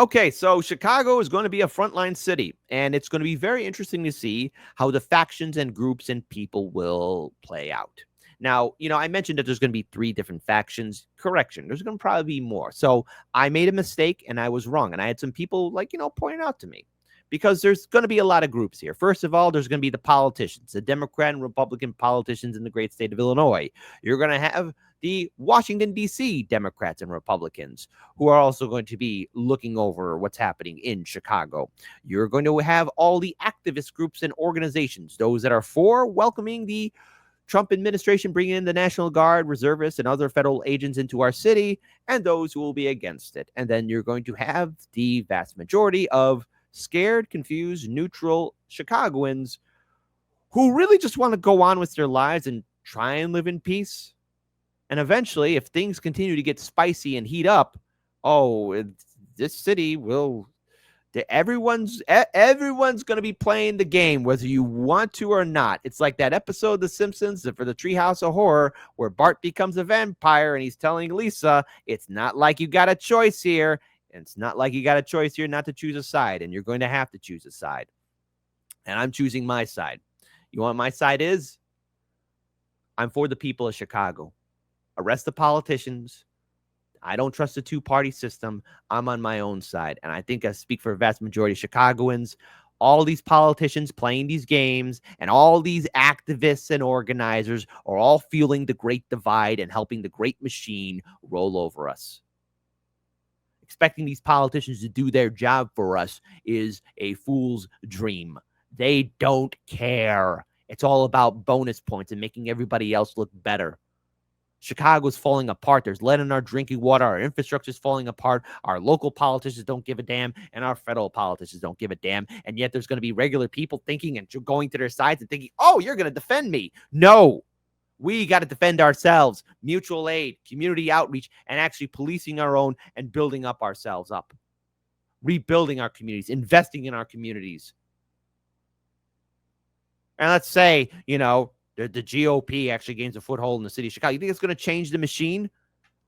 Okay, so Chicago is going to be a frontline city, and it's going to be very interesting to see how the factions and groups and people will play out. Now, I mentioned that there's going to be three different factions. Correction, there's going to probably be more. So I made a mistake and I was wrong. And I had some people, pointing out to me because there's going to be a lot of groups here. First of all, there's going to be the politicians, the Democrat and Republican politicians in the great state of Illinois. You're going to have the Washington, D.C. Democrats and Republicans who are also going to be looking over what's happening in Chicago. You're going to have all the activist groups and organizations, those that are for welcoming the Trump administration bringing in the National Guard, reservists, and other federal agents into our city, and those who will be against it. And then you're going to have the vast majority of scared, confused, neutral Chicagoans who really just want to go on with their lives and try and live in peace. And eventually, if things continue to get spicy and heat up, this city will... Everyone's going to be playing the game, whether you want to or not. It's like that episode of The Simpsons for the Treehouse of Horror where Bart becomes a vampire and he's telling Lisa, it's not like you got a choice here. And it's not like you got a choice here not to choose a side. And you're going to have to choose a side. And I'm choosing my side. You know what my side is? I'm for the people of Chicago. Arrest the politicians. I don't trust the two-party system. I'm on my own side. And I think I speak for a vast majority of Chicagoans. All these politicians playing these games and all these activists and organizers are all fueling the great divide and helping the great machine roll over us. Expecting these politicians to do their job for us is a fool's dream. They don't care. It's all about bonus points and making everybody else look better. Chicago's falling apart. There's lead in our drinking water. Our infrastructure is falling apart. Our local politicians don't give a damn, and our federal politicians don't give a damn. And yet there's going to be regular people thinking and going to their sides and thinking, oh, you're going to defend me. No, we got to defend ourselves. Mutual aid, community outreach, and actually policing our own and building up ourselves up. Rebuilding our communities, investing in our communities. And let's say, the GOP actually gains a foothold in the city of Chicago. You think it's going to change the machine?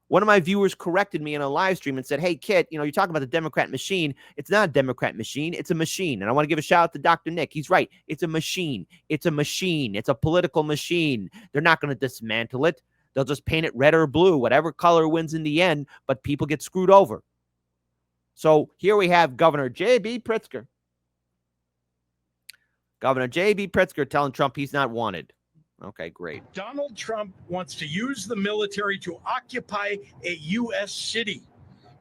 One of my viewers corrected me in a live stream and said, hey, Kit, you're talking about the Democrat machine. It's not a Democrat machine. It's a machine. And I want to give a shout out to Dr. Nick. He's right. It's a machine. It's a machine. It's a political machine. They're not going to dismantle it. They'll just paint it red or blue, whatever color wins in the end, but people get screwed over. So here we have Governor J.B. Pritzker. Governor J.B. Pritzker telling Trump he's not wanted. Okay, great. Donald Trump wants to use the military to occupy a U.S. city,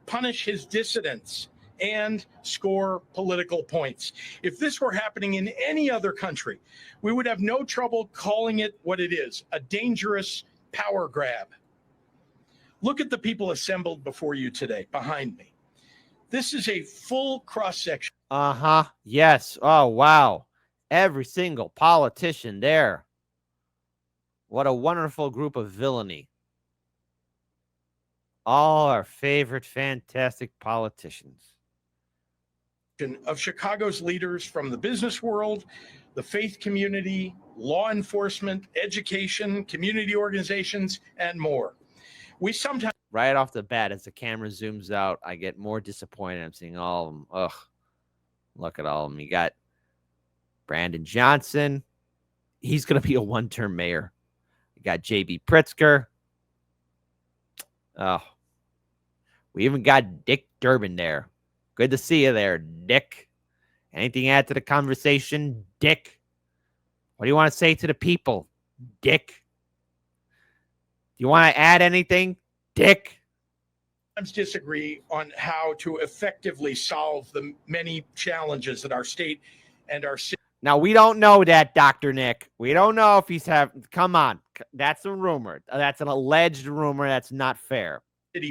punish his dissidents, and score political points. If this were happening in any other country, we would have no trouble calling it what it is, a dangerous power grab. Look at the people assembled before you today, behind me. This is a full cross-section. Uh-huh. Yes. Oh, wow. Every single politician there. What a wonderful group of villainy. All our favorite, fantastic politicians. Of Chicago's leaders from the business world, the faith community, law enforcement, education, community organizations, and more. We sometimes... Right off the bat, as the camera zooms out, I get more disappointed. I'm seeing all of them. Ugh. Look at all of them. You got Brandon Johnson. He's going to be a one-term mayor. You got J.B. Pritzker. Oh. We even got Dick Durbin there. Good to see you there, Dick. Anything to add to the conversation, Dick? What do you want to say to the people, Dick? Do you want to add anything, Dick? Disagree on how to effectively solve the many challenges that our state and our city. Now, we don't know that, Dr. Nick. We don't know if he's having... Come on. That's a rumor. That's an alleged rumor. That's not fair.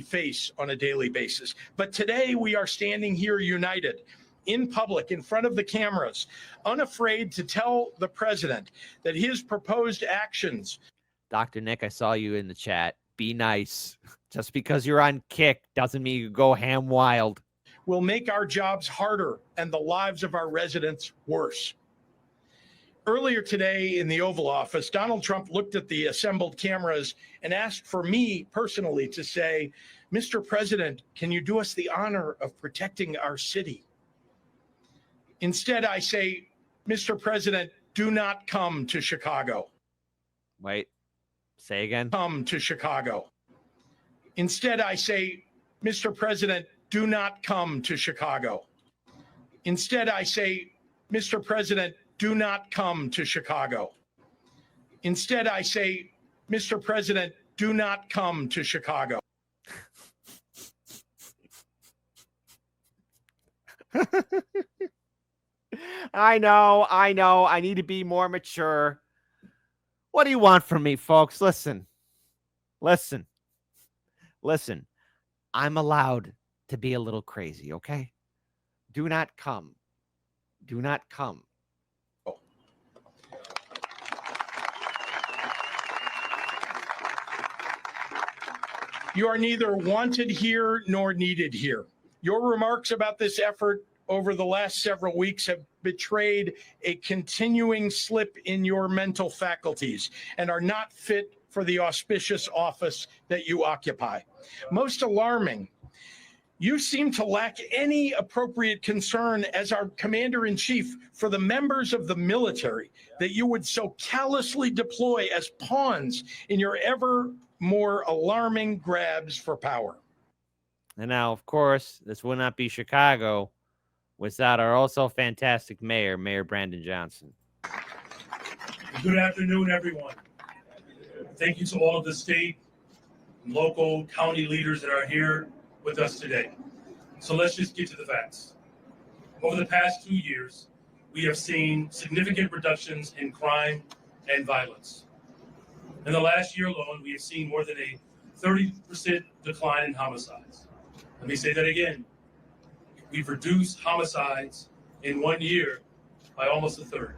Face on a daily basis. But today we are standing here united in public, in front of the cameras, unafraid to tell the president that his proposed actions... Dr. Nick, I saw you in the chat. Be nice. Just because you're on kick doesn't mean you go ham wild. ...will make our jobs harder and the lives of our residents worse. Earlier today in the Oval Office, Donald Trump looked at the assembled cameras and asked for me personally to say, Mr. President, can you do us the honor of protecting our city? Instead, I say, Mr. President, do not come to Chicago. Wait, say again. Come to Chicago. Instead, I say, Mr. President, do not come to Chicago. Instead, I say, Mr. President, do not come to Chicago. Instead, I say, Mr. President, do not come to Chicago. I know. I need to be more mature. What do you want from me, folks? Listen. I'm allowed to be a little crazy, okay? Do not come. Do not come. You are neither wanted here nor needed here. Your remarks about this effort over the last several weeks have betrayed a continuing slip in your mental faculties and are not fit for the auspicious office that you occupy. Most alarming, you seem to lack any appropriate concern as our commander-in-chief for the members of the military that you would so callously deploy as pawns in your ever more alarming grabs for power. And now, of course, this would not be Chicago without our also fantastic mayor, Mayor Brandon Johnson. Good afternoon, everyone. Thank you to all of the state, local, county leaders that are here with us today. So let's just get to the facts. Over the past 2 years, we have seen significant reductions in crime and violence. In the last year alone, we have seen more than a 30% decline in homicides. Let me say that again. We've reduced homicides in 1 year by almost a third.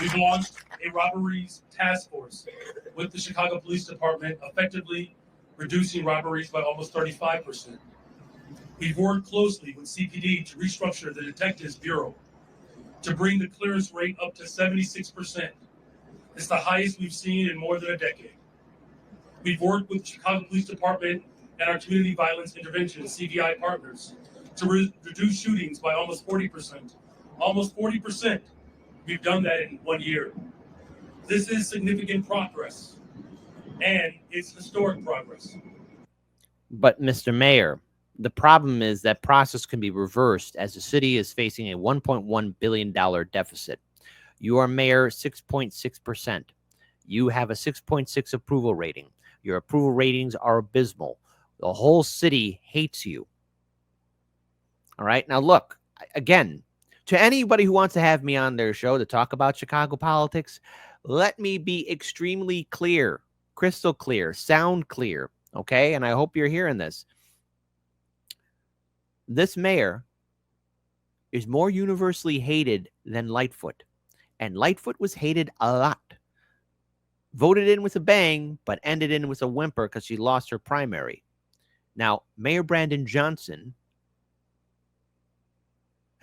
We've launched a robberies task force with the Chicago Police Department, effectively reducing robberies by almost 35%. We've worked closely with CPD to restructure the Detectives Bureau to bring the clearance rate up to 76%. It's the highest we've seen in more than a decade. We've worked with the Chicago Police Department and our Community Violence Intervention, CVI partners, to reduce shootings by almost 40%. Almost 40%. We've done that in 1 year. This is significant progress, and it's historic progress. But, Mr. Mayor, the problem is that process can be reversed as the city is facing a $1.1 billion deficit. You are mayor 6.6%. You have a 6.6 approval rating. Your approval ratings are abysmal. The whole city hates you. All right. Now, look, again, to anybody who wants to have me on their show to talk about Chicago politics, let me be extremely clear, crystal clear, sound clear. Okay. And I hope you're hearing this. This mayor is more universally hated than Lightfoot. And Lightfoot was hated a lot. Voted in with a bang, but ended in with a whimper because she lost her primary. Now, Mayor Brandon Johnson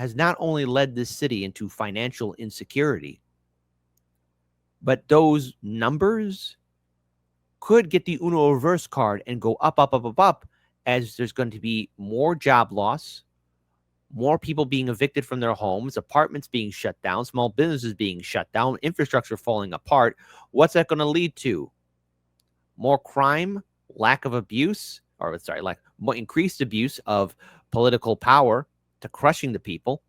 has not only led this city into financial insecurity, but those numbers could get the Uno reverse card and go up, up, up, up, up, as there's going to be more job loss, more people being evicted from their homes, apartments being shut down, small businesses being shut down, infrastructure falling apart. What's that going to lead to? More crime, lack of abuse, more increased abuse of political power to crushing the people.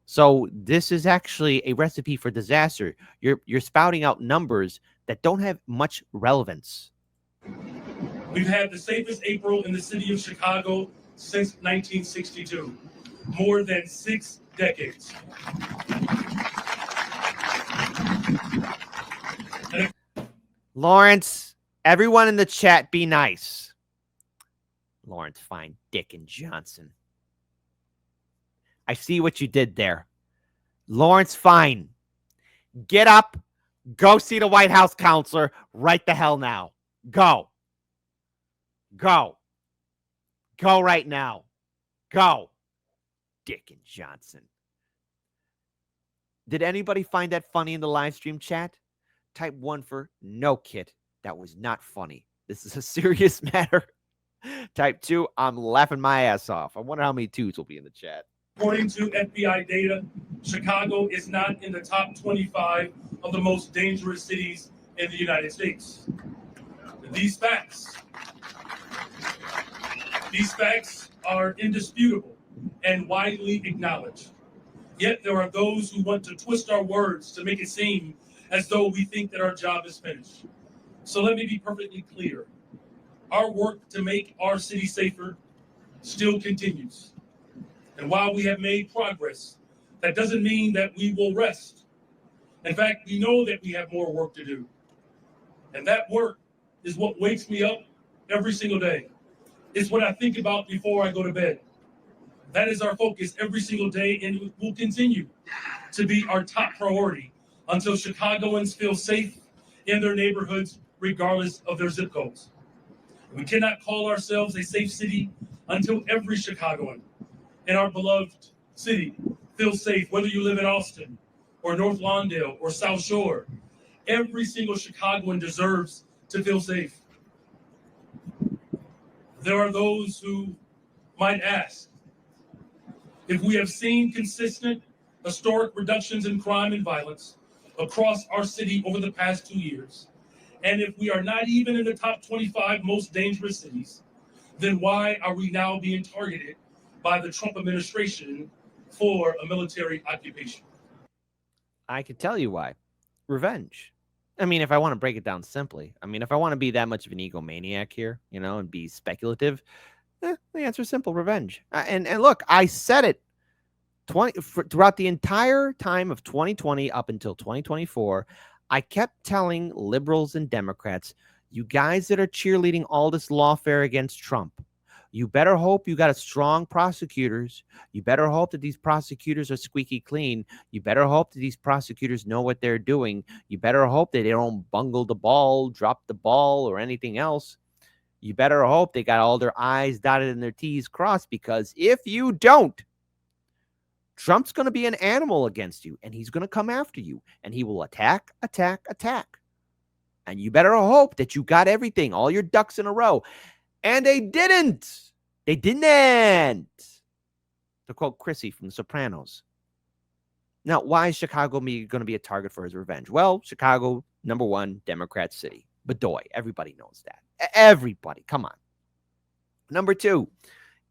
So this is actually a recipe for disaster. You're spouting out numbers that don't have much relevance. We've had the safest April in the city of Chicago since 1962. More than 6 decades. Lawrence, everyone in the chat, be nice. Lawrence Fine, Dick and Johnson. I see what you did there. Lawrence Fine, get up, go see the White House counselor right the hell now. Go. Go. Go right now. Go. Dick and Johnson. Did anybody find that funny in the live stream chat? Type 1 for no, Kit. That was not funny. This is a serious matter. Type 2, I'm laughing my ass off. I wonder how many twos will be in the chat. According to FBI data, Chicago is not in the top 25 of the most dangerous cities in the United States. These facts are indisputable and widely acknowledged. Yet there are those who want to twist our words to make it seem as though we think that our job is finished. So let me be perfectly clear. Our work to make our city safer still continues. And while we have made progress, that doesn't mean that we will rest. In fact, we know that we have more work to do. And that work is what wakes me up every single day. It's what I think about before I go to bed. That is our focus every single day, and it will continue to be our top priority until Chicagoans feel safe in their neighborhoods, regardless of their zip codes. We cannot call ourselves a safe city until every Chicagoan in our beloved city feels safe, whether you live in Austin or North Lawndale or South Shore. Every single Chicagoan deserves to feel safe. There are those who might ask if we have seen consistent historic reductions in crime and violence across our city over the past 2 years, and if we are not even in the top 25 most dangerous cities, then why are we now being targeted by the Trump administration for a military occupation? I can tell you why. Revenge. I mean, if I want to break it down simply, if I want to be that much of an egomaniac here, and be speculative, the answer is simple: revenge. And look, I said it throughout the entire time of 2020 up until 2024. I kept telling liberals and Democrats, you guys that are cheerleading all this lawfare against Trump, you better hope you got strong prosecutors. You better hope that these prosecutors are squeaky clean. You better hope that these prosecutors know what they're doing. You better hope that they don't bungle the ball, drop the ball, or anything else. You better hope they got all their I's dotted and their T's crossed, because if you don't, Trump's going to be an animal against you, and he's going to come after you, and he will attack. And you better hope that you got everything, all your ducks in a row. And they didn't. They didn't. To quote Chrissy from The Sopranos. Now, why is Chicago going to be a target for his revenge? Well, Chicago, number one, Democrat city. Bedoy. Everybody knows that. Everybody. Come on. Number two,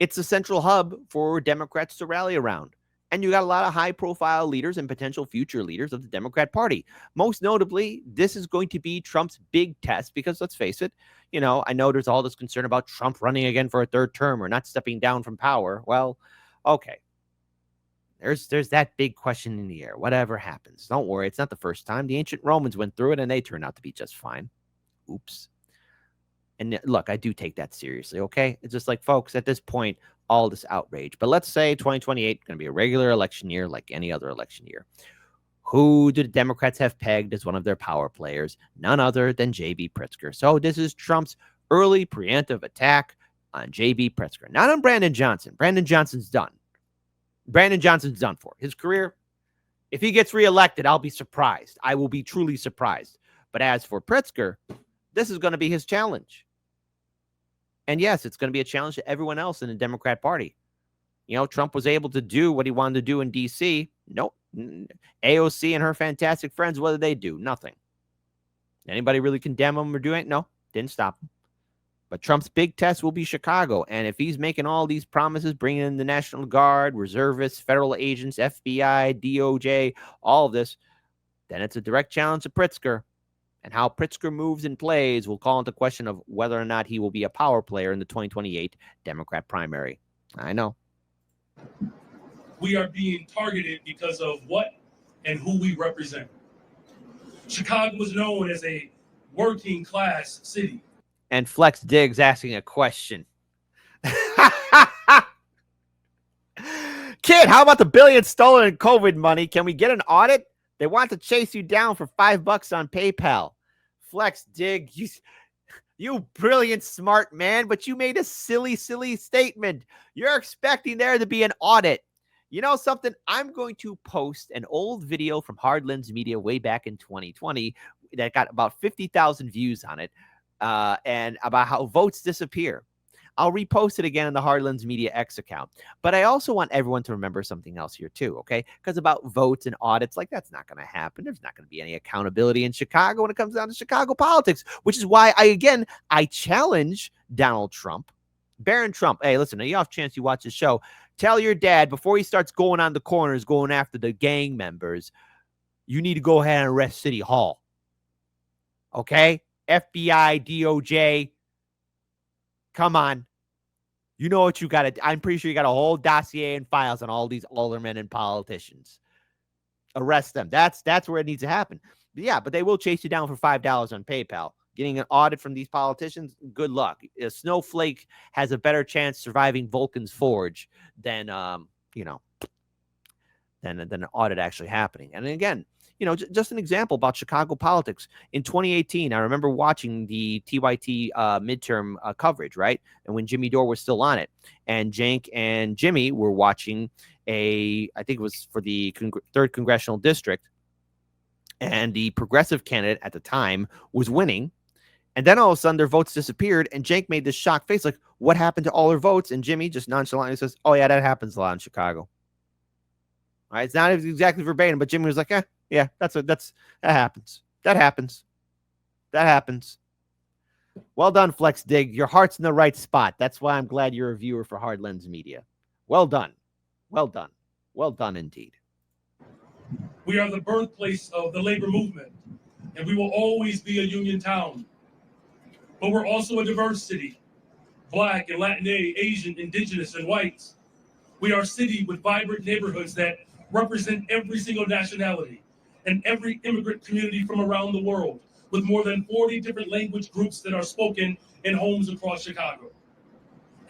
it's a central hub for Democrats to rally around. And you got a lot of high-profile leaders and potential future leaders of the Democrat Party. Most notably, this is going to be Trump's big test because, let's face it, I know there's all this concern about Trump running again for a third term or not stepping down from power. Well, okay. There's that big question in the air. Whatever happens, don't worry. It's not the first time. The ancient Romans went through it, and they turned out to be just fine. Oops. And look, I do take that seriously, okay? It's just like, folks, at this point, all this outrage. But let's say 2028 is going to be a regular election year like any other election year. Who do the Democrats have pegged as one of their power players? None other than J.B. Pritzker. So this is Trump's early preemptive attack on J.B. Pritzker. Not on Brandon Johnson. Brandon Johnson's done. Brandon Johnson's done for. His career, if he gets reelected, I'll be surprised. I will be truly surprised. But as for Pritzker, this is going to be his challenge. And yes, it's going to be a challenge to everyone else in the Democrat Party. Trump was able to do what he wanted to do in D.C. Nope. AOC and her fantastic friends, what did they do? Nothing. Anybody really condemn him or do it? No, didn't stop him. But Trump's big test will be Chicago. And if he's making all these promises, bringing in the National Guard, reservists, federal agents, FBI, DOJ, all of this, then it's a direct challenge to Pritzker. And how Pritzker moves and plays will call into question of whether or not he will be a power player in the 2028 Democrat primary. I know. We are being targeted because of what and who we represent. Chicago is known as a working class city. And Flex Diggs asking a question. Kid, how about the billions stolen in COVID money? Can we get an audit? They want to chase you down for $5 on PayPal. Flex Dig, you brilliant, smart man, but you made a silly statement. You're expecting there to be an audit. You know something? I'm going to post an old video from Hardlands Media way back in 2020 that got about 50,000 views on it, and about how votes disappear. I'll repost it again on the Hardlands Media X account. But I also want everyone to remember something else here too, okay? Because about votes and audits, like that's not going to happen. There's not going to be any accountability in Chicago when it comes down to Chicago politics, which is why I challenge Donald Trump, Barron Trump. Hey, listen, you have a chance you watch the show. Tell your dad before he starts going on the corners, going after the gang members, you need to go ahead and arrest City Hall. Okay? FBI, DOJ, come on. You know what you got to, I'm pretty sure you got a whole dossier and files on all these aldermen and politicians. Arrest them. That's where it needs to happen. But yeah, but they will chase you down for $5 on PayPal. Getting an audit from these politicians, good luck. A snowflake has a better chance surviving Vulcan's Forge than, than an audit actually happening. And again, just an example about Chicago politics. In 2018, I remember watching the TYT midterm coverage, right? And when Jimmy Dore was still on it, and Jank and Jimmy were watching I think it was for the 3rd Congressional District, and the progressive candidate at the time was winning. And then all of a sudden their votes disappeared, and Jank made this shocked face like, what happened to all their votes? And Jimmy just nonchalantly says, oh yeah, that happens a lot in Chicago. All right, it's not exactly verbatim, but Jimmy was like, yeah, that happens. That happens. Well done, Flex Dig. Your heart's in the right spot. That's why I'm glad you're a viewer for Hard Lens Media. Well done. Well done. Well done indeed. We are the birthplace of the labor movement, and we will always be a union town. But we're also a diverse city. Black and Latinx, Asian, Indigenous, and whites. We are a city with vibrant neighborhoods that represent every single nationality and every immigrant community from around the world, with more than 40 different language groups that are spoken in homes across Chicago.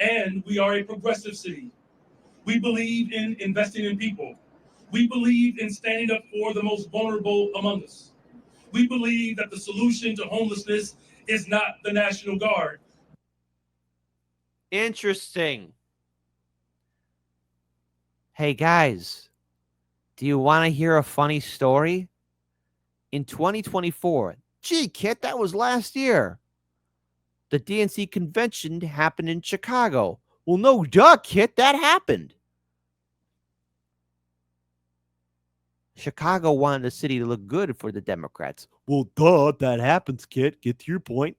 And we are a progressive city. We believe in investing in people. We believe in standing up for the most vulnerable among us. We believe that the solution to homelessness is not the National Guard. Interesting. Hey guys, do you want to hear a funny story? In 2024, gee, Kit, that was last year. The DNC convention happened in Chicago. Well, no duh, Kit, that happened. Chicago wanted the city to look good for the Democrats. Well, duh, that happens, Kit. Get to your point.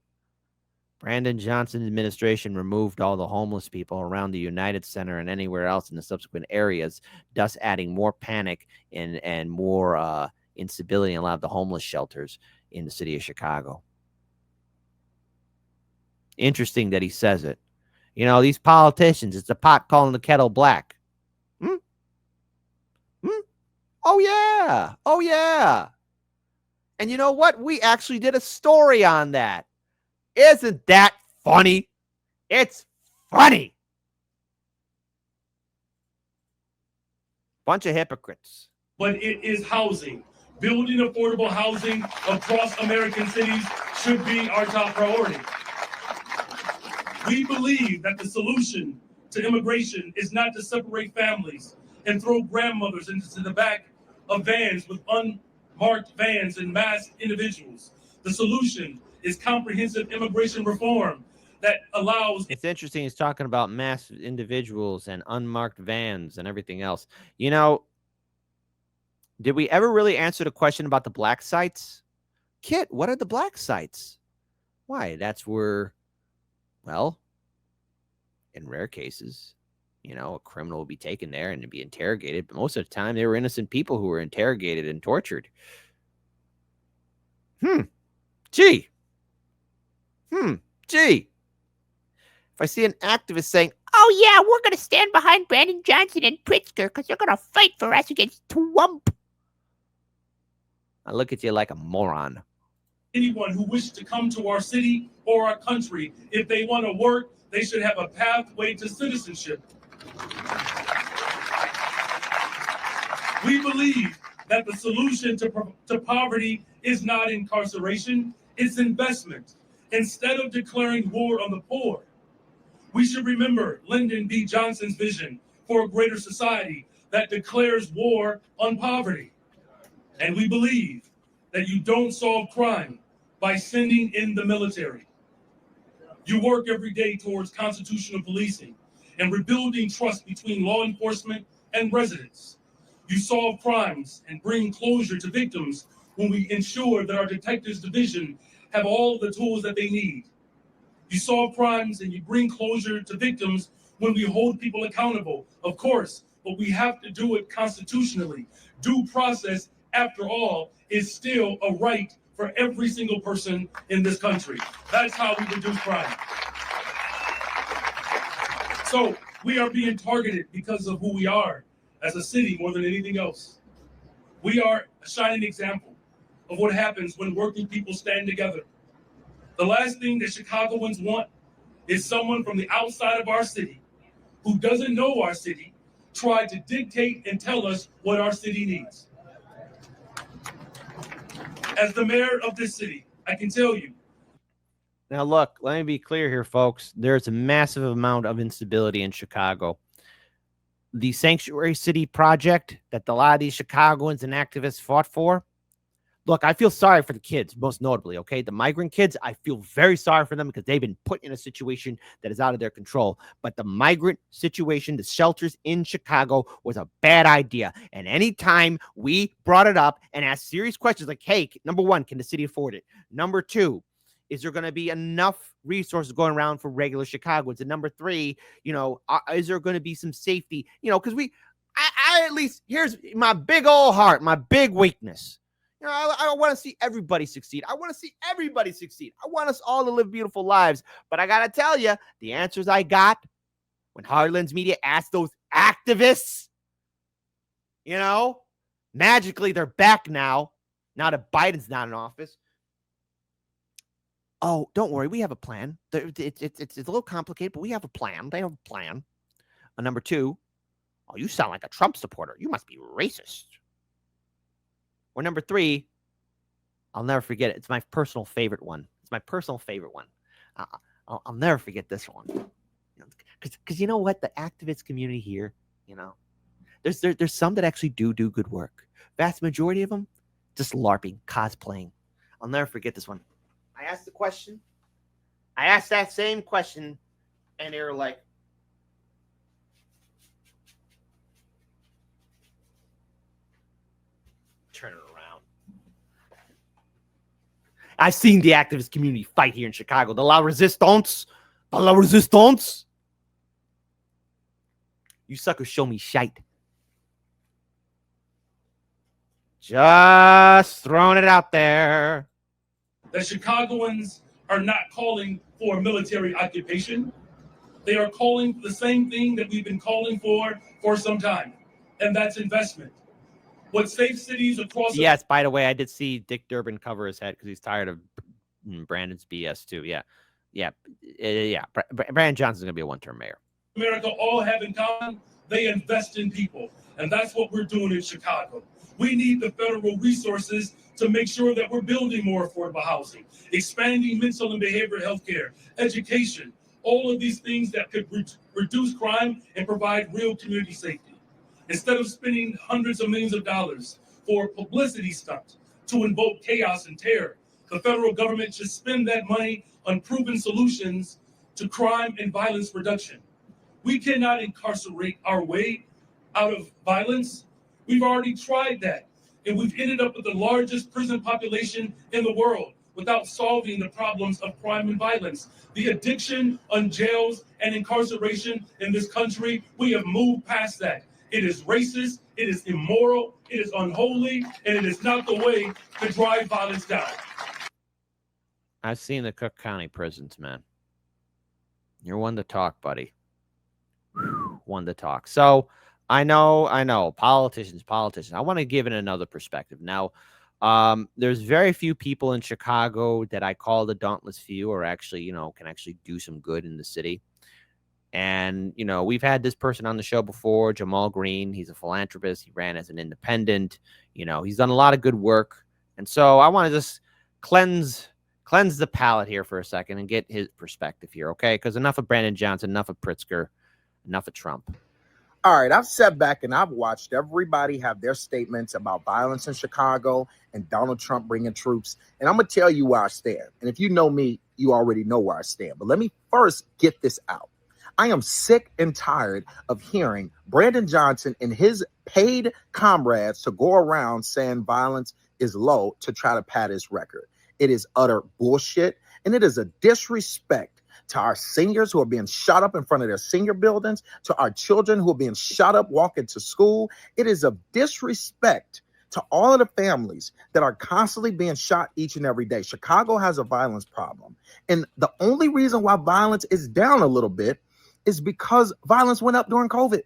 Brandon Johnson's administration removed all the homeless people around the United Center and anywhere else in the subsequent areas, thus adding more panic and more instability in a lot of the homeless shelters in the city of Chicago. Interesting that he says it. These politicians, it's the pot calling the kettle black. Oh, yeah. Oh, yeah. And you know what? We actually did a story on that. Isn't that funny? It's funny. Bunch of hypocrites. But it is housing. Building affordable housing across American cities should be our top priority. We believe that the solution to immigration is not to separate families and throw grandmothers into the back of vans with unmarked vans and masked individuals. The solution is comprehensive immigration reform that allows... It's interesting he's talking about masked individuals and unmarked vans and everything else. Did we ever really answer the question about the black sites? Kit, what are the black sites? Why, that's where, well, in rare cases, a criminal would be taken there and be interrogated. But most of the time, they were innocent people who were interrogated and tortured. Gee. If I see an activist saying, oh, yeah, we're going to stand behind Brandon Johnson and Pritzker because they're going to fight for us against Trump, I look at you like a moron. Anyone who wishes to come to our city or our country, if they want to work, they should have a pathway to citizenship. We believe that the solution to poverty is not incarceration, it's investment. Instead of declaring war on the poor, we should remember Lyndon B. Johnson's vision for a greater society that declares war on poverty. And we believe that you don't solve crime by sending in the military. You work every day towards constitutional policing and rebuilding trust between law enforcement and residents. You solve crimes and bring closure to victims when we ensure that our detectives division have all the tools that they need. You solve crimes and you bring closure to victims when we hold people accountable, of course, but we have to do it constitutionally. Due process, after all, is still a right for every single person in this country. That's how we reduce crime. So we are being targeted because of who we are as a city more than anything else. We are a shining example of what happens when working people stand together. The last thing that Chicagoans want is someone from the outside of our city who doesn't know our city try to dictate and tell us what our city needs. As the mayor of this city, I can tell you. Now, look, let me be clear here, folks. There's a massive amount of instability in Chicago. The sanctuary city project that a lot of these Chicagoans and activists fought for. Look, I feel sorry for the kids, most notably, okay? The migrant kids, I feel very sorry for them because they've been put in a situation that is out of their control. But the migrant situation, the shelters in Chicago was a bad idea. And anytime we brought it up and asked serious questions like, hey, number one, can the city afford it? Number two, is there going to be enough resources going around for regular Chicagoans? And number three, is there going to be some safety? Because I at least, here's my big old heart, my big weakness. I want to see everybody succeed. I want to see everybody succeed. I want us all to live beautiful lives. But I got to tell you, the answers I got when Hardlands Media asked those activists, magically they're back now that Biden's not in office. Oh, don't worry. We have a plan. It's a little complicated, but we have a plan. They have a plan. And number two, oh, you sound like a Trump supporter. You must be racist. Or number three, I'll never forget it. It's my personal favorite one. I'll never forget this one. Because you know what? The activist community here, there's some that actually do good work. Vast majority of them, just LARPing, cosplaying. I'll never forget this one. I asked the question. I asked that same question, and they were like, turn it around. I've seen the activist community fight here in Chicago. The La Resistance. You suckers show me shite. Just throwing it out there. That Chicagoans are not calling for a military occupation. They are calling for the same thing that we've been calling for some time, and that's investment. What safe cities across... Yes, by the way, I did see Dick Durbin cover his head because he's tired of Brandon's BS too. Yeah. Brandon Johnson's going to be a one-term mayor. America all have in common, they invest in people, and that's what we're doing in Chicago. We need the federal resources to make sure that we're building more affordable housing, expanding mental and behavioral health care, education, all of these things that could reduce crime and provide real community safety. Instead of spending hundreds of millions of dollars for a publicity stunt to invoke chaos and terror, the federal government should spend that money on proven solutions to crime and violence reduction. We cannot incarcerate our way out of violence. We've already tried that, and we've ended up with the largest prison population in the world without solving the problems of crime and violence. The addiction on jails and incarceration in this country, we have moved past that. It is racist, it is immoral, it is unholy, and it is not the way to drive violence down. I've seen the Cook County prisons, man. You're one to talk, buddy. One to talk. So I know. Politicians. I want to give it another perspective. Now, there's very few people in Chicago that I call the dauntless few or actually, can actually do some good in the city. And, we've had this person on the show before, Jamal Green. He's a philanthropist. He ran as an independent. He's done a lot of good work. And so I want to just cleanse the palate here for a second and get his perspective here, okay? Because enough of Brandon Johnson, enough of Pritzker, enough of Trump. All right, I've sat back and I've watched everybody have their statements about violence in Chicago and Donald Trump bringing troops. And I'm going to tell you where I stand. And if you know me, you already know where I stand. But let me first get this out. I am sick and tired of hearing Brandon Johnson and his paid comrades to go around saying violence is low to try to pad his record. It is utter bullshit, and it is a disrespect to our seniors who are being shot up in front of their senior buildings, to our children who are being shot up walking to school. It is a disrespect to all of the families that are constantly being shot each and every day. Chicago has a violence problem. And the only reason why violence is down a little bit is because violence went up during COVID.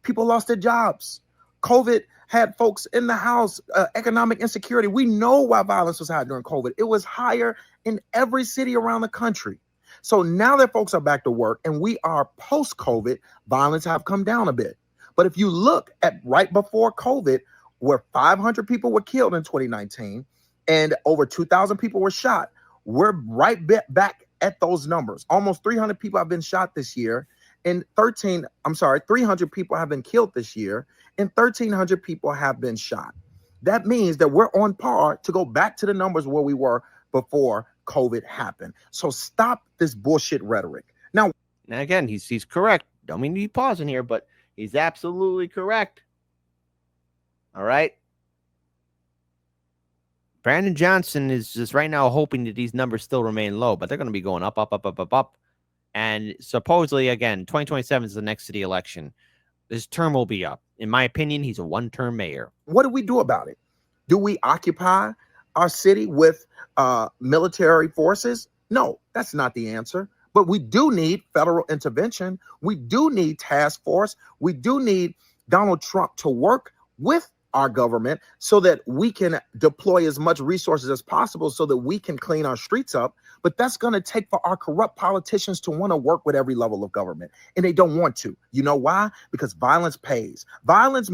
People lost their jobs. COVID had folks in the house, economic insecurity. We know why violence was high during COVID. It was higher in every city around the country. So now that folks are back to work and we are post-COVID, violence have come down a bit. But if you look at right before COVID, where 500 people were killed in 2019 and over 2,000 people were shot, we're right back at those numbers. Almost 300 people have been shot this year, and 300 people have been killed this year, and 1,300 people have been shot. That means that we're on par to go back to the numbers where we were before COVID happened. So stop this bullshit rhetoric. Now again, he's correct. Don't mean to be pausing here, but he's absolutely correct. All right. Brandon Johnson is just right now hoping that these numbers still remain low, but they're going to be going up, up, up, up, up, up. And supposedly, again, 2027 is the next city election. His term will be up. In my opinion, he's a one-term mayor. What do we do about it? Do we occupy our city with military forces? No, that's not the answer. But we do need federal intervention. We do need task force. We do need Donald Trump to work with our government so that we can deploy as much resources as possible so that we can clean our streets up. But that's going to take for our corrupt politicians to want to work with every level of government. And they don't want to. You know why? Because violence pays. Violence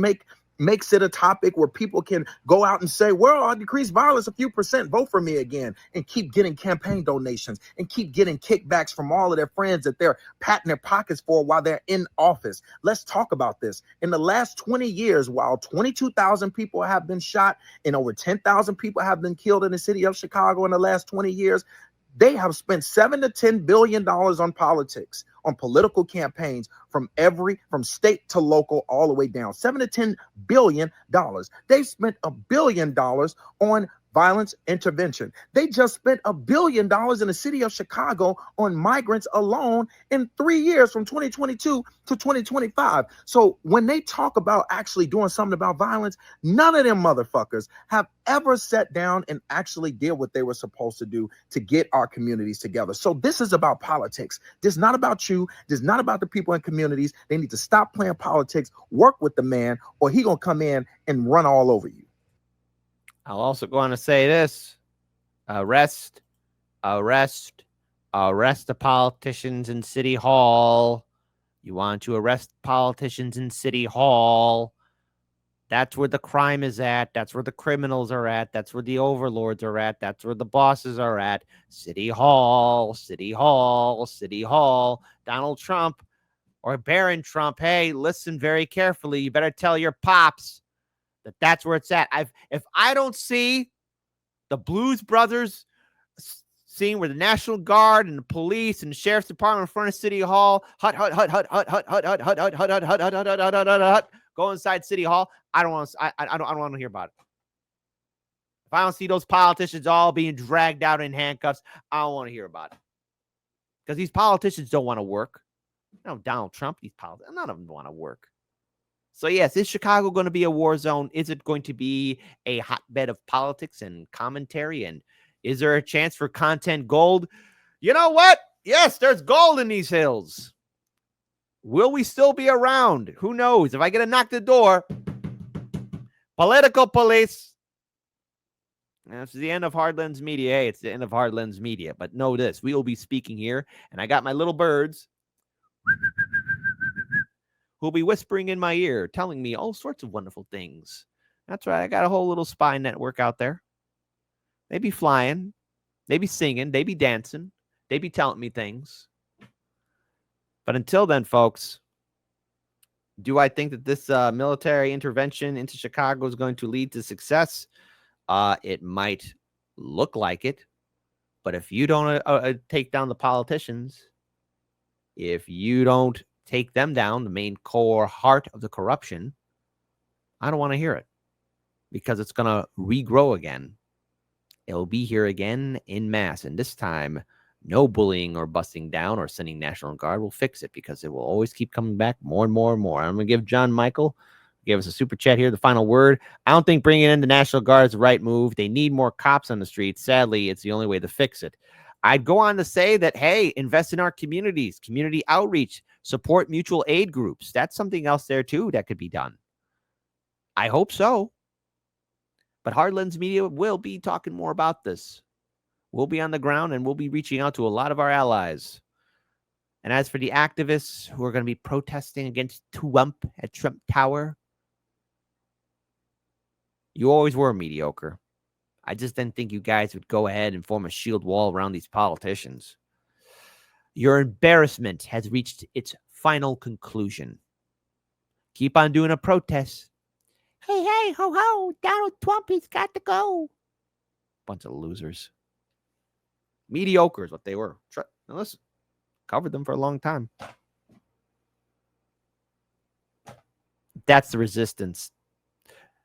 makes it a topic where people can go out and say, well, I'll decrease violence a few percent, vote for me again, and keep getting campaign donations and keep getting kickbacks from all of their friends that they're patting their pockets for while they're in office. Let's talk about this. In the last 20 years, while 22,000 people have been shot and over 10,000 people have been killed in the city of Chicago in the last 20 years, they have spent $7 to $10 billion on politics, on political campaigns from state to local, all the way down. $7 to $10 billion. They spent $1 billion on violence intervention. They just spent $1 billion in the city of Chicago on migrants alone in 3 years, from 2022 to 2025. So when they talk about actually doing something about violence, none of them motherfuckers have ever sat down and actually did what they were supposed to do to get our communities together. So this is about politics. This is not about you. This is not about the people in communities. They need to stop playing politics, work with the man, or he gonna come in and run all over you. I'll also go on to say this: arrest the politicians in City Hall. You want to arrest politicians in City Hall. That's where the crime is at. That's where the criminals are at. That's where the overlords are at. That's where the bosses are at. City Hall, City Hall, City Hall. Donald Trump or Barron Trump, hey, listen very carefully. You better tell your pops that's where it's at. If I don't see the Blues Brothers scene where the National Guard and the police and the Sheriff's Department in front of City Hall, go inside City Hall, I don't want to hear about it. If I don't see those politicians all being dragged out in handcuffs, I don't want to hear about it. Because these politicians don't want to work. No, Donald Trump, these politicians, none of them want to work. So, yes, is Chicago going to be a war zone? Is it going to be a hotbed of politics and commentary? And is there a chance for content gold? You know what? Yes, there's gold in these hills. Will we still be around? Who knows? If I get a knock the door, political police. That's the end of Hard Lens Media. Hey, it's the end of Hard Lens Media. But know this, we will be speaking here, and I got my little birds who'll be whispering in my ear, telling me all sorts of wonderful things. That's right. I got a whole little spy network out there. They be flying. They be singing. They be dancing. They be telling me things. But until then, folks, Do I think that this military intervention into Chicago is going to lead to success? It might look like it, but if you don't take down the politicians, if you don't take them down, the main core heart of the corruption, I don't want to hear it, because it's going to regrow again. It'll be here again in mass. And this time, no bullying or busting down or sending National Guard will fix it, because it will always keep coming back more and more and more. I'm going to give John Michael, gave us a super chat here, the final word. I don't think bringing in the National Guard is the right move. They need more cops on the streets. Sadly, it's the only way to fix it. I'd go on to say that, hey, invest in our communities, community outreach, support mutual aid groups. That's something else there, too, that could be done. I hope so. But Hardlands Media will be talking more about this. We'll be on the ground, and we'll be reaching out to a lot of our allies. And as for the activists who are going to be protesting against Trump at Trump Tower, you always were mediocre. I just didn't think you guys would go ahead and form a shield wall around these politicians. Your embarrassment has reached its final conclusion. Keep on doing a protest. Hey, hey, ho, ho, Donald Trump, he's got to go. Bunch of losers. Mediocre is what they were. Now listen, covered them for a long time. That's the resistance.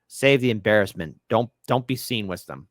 Save the embarrassment. Don't be seen with them.